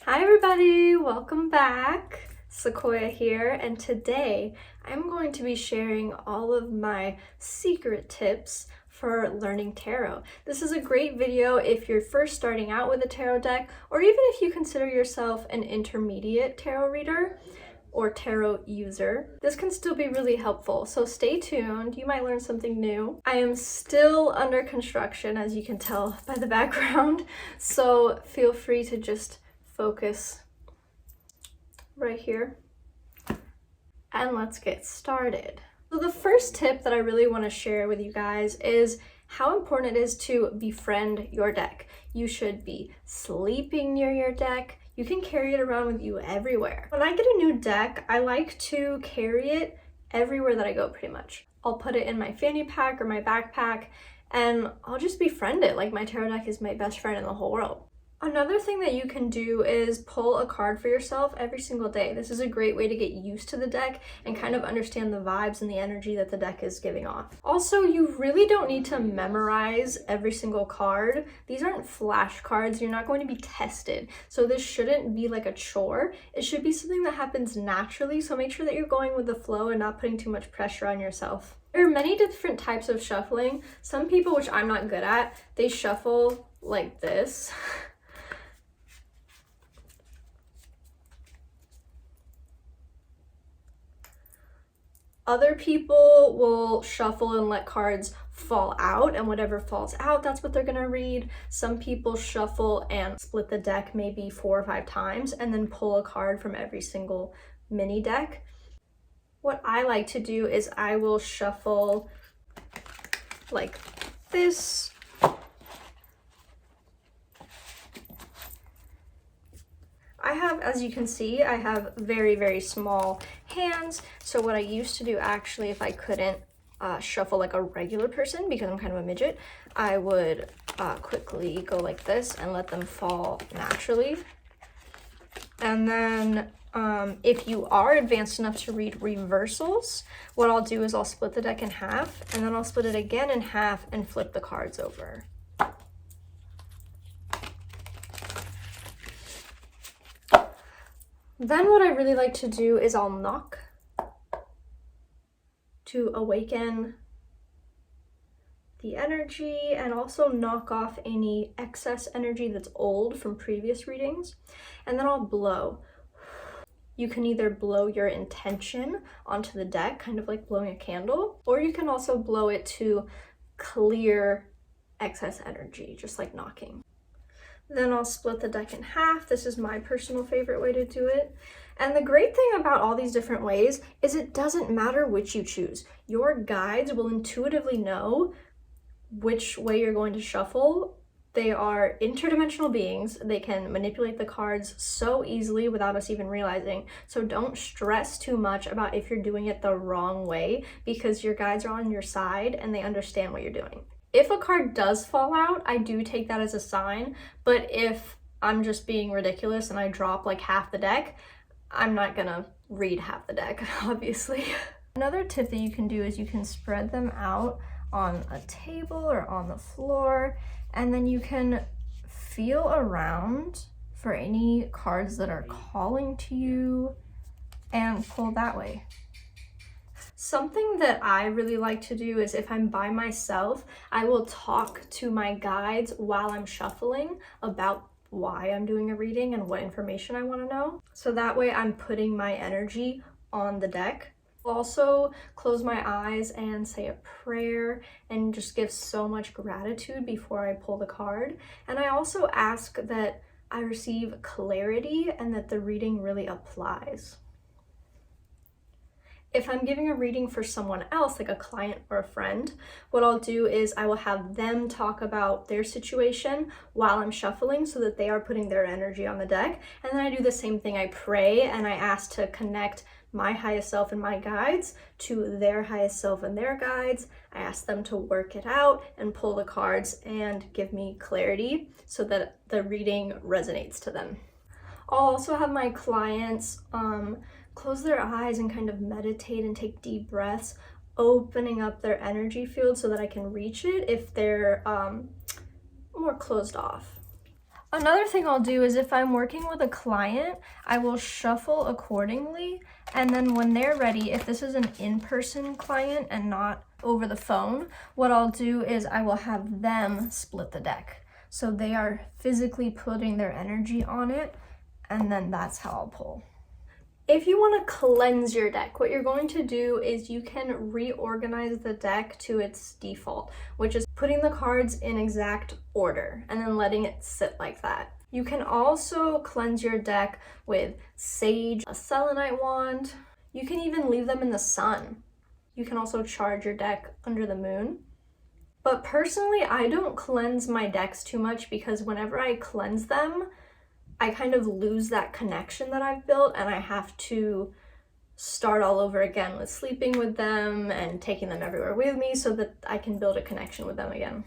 Hi everybody, welcome back. Sequoia here, and today I'm going to be sharing all of my secret tips for learning tarot. This is a great video if you're first starting out with a tarot deck, or even if you consider yourself an intermediate tarot reader or tarot user. This can still be really helpful, so stay tuned. You might learn something new. I am still under construction, as you can tell by the background, so feel free to just focus right here. And let's get started. So the first tip that I really want to share with you guys is how important it is to befriend your deck. You should be sleeping near your deck. You can carry it around with you everywhere. When I get a new deck, I like to carry it everywhere that I go pretty much. I'll put it in my fanny pack or my backpack and I'll just befriend it like my tarot deck is my best friend in the whole world. Another thing that you can do is pull a card for yourself every single day. This is a great way to get used to the deck and kind of understand the vibes and the energy that the deck is giving off. Also, you really don't need to memorize every single card. These aren't flashcards. You're not going to be tested. So this shouldn't be like a chore. It should be something that happens naturally. So make sure that you're going with the flow and not putting too much pressure on yourself. There are many different types of shuffling. Some people, which I'm not good at, they shuffle like this. Other people will shuffle and let cards fall out, and whatever falls out, that's what they're gonna read. Some people shuffle and split the deck maybe 4 or 5 times and then pull a card from every single mini deck. What I like to do is I will shuffle like this. I have, as you can see, I have very, very small hands. So what I used to do actually, if I couldn't shuffle like a regular person because I'm kind of a midget, I would quickly go like this and let them fall naturally. And then if you are advanced enough to read reversals, what I'll do is I'll split the deck in half and then I'll split it again in half and flip the cards over. Then what I really like to do is I'll knock to awaken the energy and also knock off any excess energy that's old from previous readings. And then I'll blow. You can either blow your intention onto the deck, kind of like blowing a candle, or you can also blow it to clear excess energy, just like knocking. Then I'll split the deck in half. This is my personal favorite way to do it. And the great thing about all these different ways is it doesn't matter which you choose. Your guides will intuitively know which way you're going to shuffle. They are interdimensional beings. They can manipulate the cards so easily without us even realizing. So don't stress too much about if you're doing it the wrong way, because your guides are on your side and they understand what you're doing. If a card does fall out, I do take that as a sign, but if I'm just being ridiculous and I drop like half the deck, I'm not gonna read half the deck, obviously. Another tip that you can do is you can spread them out on a table or on the floor, and then you can feel around for any cards that are calling to you and pull that way. Something that I really like to do is if I'm by myself, I will talk to my guides while I'm shuffling about why I'm doing a reading and what information I want to know. So that way I'm putting my energy on the deck. I'll also close my eyes and say a prayer and just give so much gratitude before I pull the card. And I also ask that I receive clarity and that the reading really applies. If I'm giving a reading for someone else, like a client or a friend, what I'll do is I will have them talk about their situation while I'm shuffling so that they are putting their energy on the deck. And then I do the same thing. I pray and I ask to connect my highest self and my guides to their highest self and their guides. I ask them to work it out and pull the cards and give me clarity so that the reading resonates to them. I'll also have my clients close their eyes and kind of meditate and take deep breaths, opening up their energy field so that I can reach it if they're more closed off. Another thing I'll do is if I'm working with a client, I will shuffle accordingly, and then when they're ready, if this is an in-person client and not over the phone, what I'll do is I will have them split the deck. So they are physically putting their energy on it, and then that's how I'll pull. If you want to cleanse your deck, what you're going to do is you can reorganize the deck to its default, which is putting the cards in exact order and then letting it sit like that. You can also cleanse your deck with sage, a selenite wand. You can even leave them in the sun. You can also charge your deck under the moon. But personally, I don't cleanse my decks too much because whenever I cleanse them, I kind of lose that connection that I've built, and I have to start all over again with sleeping with them and taking them everywhere with me so that I can build a connection with them again.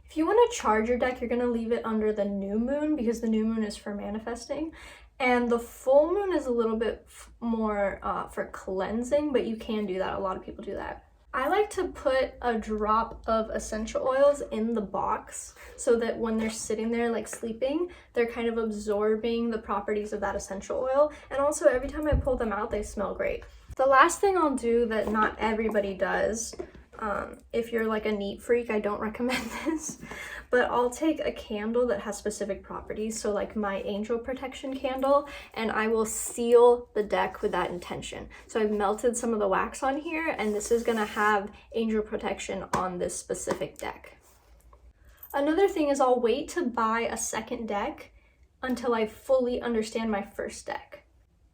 If you want to charge your deck, you're going to leave it under the new moon because the new moon is for manifesting, and the full moon is a little bit more for cleansing, but you can do that. A lot of people do that. I like to put a drop of essential oils in the box so that when they're sitting there like sleeping, they're kind of absorbing the properties of that essential oil. And also every time I pull them out, they smell great. The last thing I'll do that not everybody does, if you're like a neat freak, I don't recommend this, but I'll take a candle that has specific properties, so like my angel protection candle, and I will seal the deck with that intention. So I've melted some of the wax on here, and this is gonna have angel protection on this specific deck. Another thing is I'll wait to buy a second deck until I fully understand my first deck.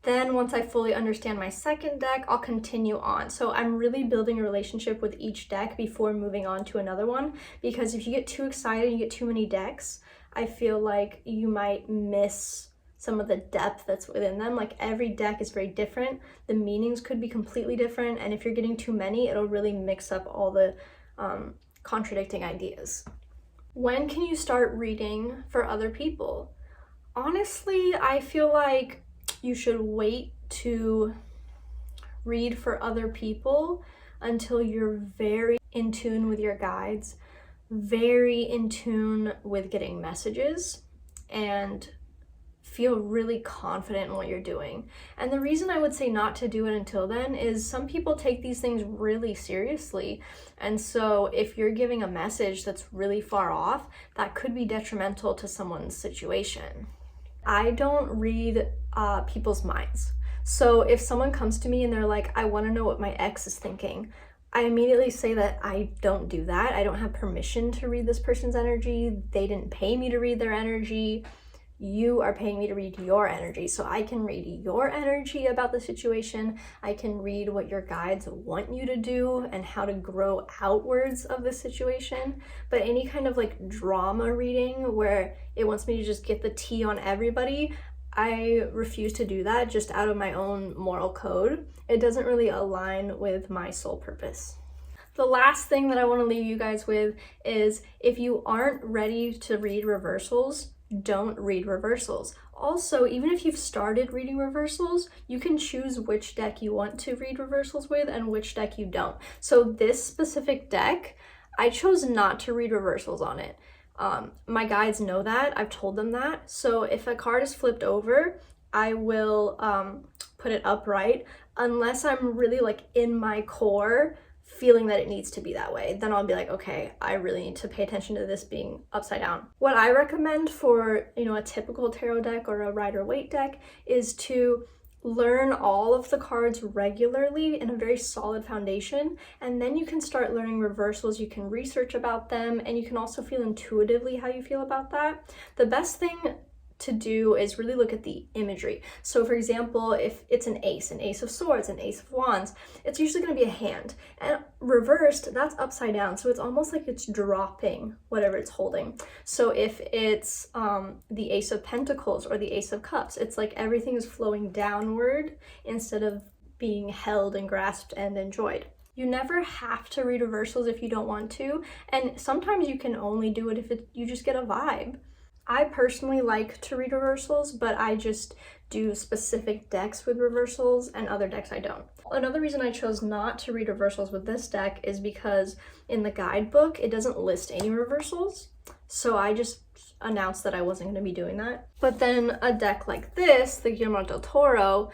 Then once I fully understand my second deck, I'll continue on. So I'm really building a relationship with each deck before moving on to another one, because if you get too excited, you get too many decks, I feel like you might miss some of the depth that's within them. Like every deck is very different. The meanings could be completely different. And if you're getting too many, it'll really mix up all the contradicting ideas. When can you start reading for other people? Honestly, I feel like you should wait to read for other people until you're very in tune with your guides, very in tune with getting messages, and feel really confident in what you're doing. And the reason I would say not to do it until then is some people take these things really seriously. And so if you're giving a message that's really far off, that could be detrimental to someone's situation. I don't read people's minds. So if someone comes to me and they're like, I want to know what my ex is thinking, I immediately say that I don't do that. I don't have permission to read this person's energy. They didn't pay me to read their energy. You are paying me to read your energy. So I can read your energy about the situation. I can read what your guides want you to do and how to grow outwards of the situation. But any kind of like drama reading where it wants me to just get the tea on everybody, I refuse to do that just out of my own moral code. It doesn't really align with my soul purpose. The last thing that I want to leave you guys with is if you aren't ready to read reversals, don't read reversals. Also, even if you've started reading reversals, you can choose which deck you want to read reversals with and which deck you don't. So this specific deck, I chose not to read reversals on it. My guides know that. I've told them that. So if a card is flipped over, I will put it upright unless I'm really like in my core feeling that it needs to be that way. Then I'll be like, okay, I really need to pay attention to this being upside down. What I recommend for, a typical tarot deck or a Rider-Waite deck is to learn all of the cards regularly in a very solid foundation, and then you can start learning reversals. You can research about them, and you can also feel intuitively how you feel about that. The best thing to do is really look at the imagery. So for example, if it's an ace of swords, an ace of wands, it's usually going to be a hand, and reversed, that's upside down, so it's almost like it's dropping whatever it's holding. So if it's the ace of pentacles or the ace of cups, it's like everything is flowing downward instead of being held and grasped and enjoyed. You never have to read reversals if you don't want to, and sometimes you can only do it if you just get a vibe. I personally like to read reversals, but I just do specific decks with reversals and other decks I don't. Another reason I chose not to read reversals with this deck is because in the guidebook, it doesn't list any reversals. So I just announced that I wasn't going to be doing that. But then a deck like this, the Guillermo del Toro,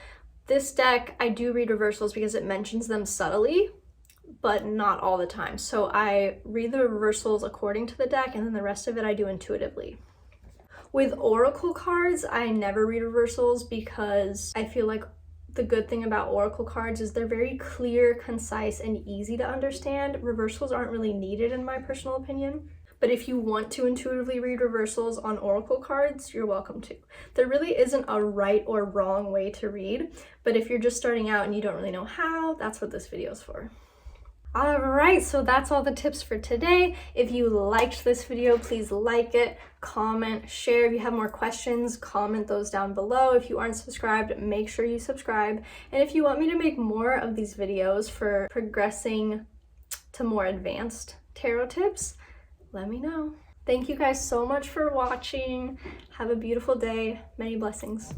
this deck, I do read reversals because it mentions them subtly, but not all the time. So I read the reversals according to the deck, and then the rest of it I do intuitively. With oracle cards, I never read reversals because I feel like the good thing about oracle cards is they're very clear, concise, and easy to understand. Reversals aren't really needed in my personal opinion. But if you want to intuitively read reversals on oracle cards, you're welcome to. There really isn't a right or wrong way to read, but if you're just starting out and you don't really know how, that's what this video is for. Alright, so that's all the tips for today. If you liked this video, please like it, comment, share. If you have more questions, comment those down below. If you aren't subscribed, make sure you subscribe. And if you want me to make more of these videos for progressing to more advanced tarot tips, let me know. Thank you guys so much for watching. Have a beautiful day. Many blessings.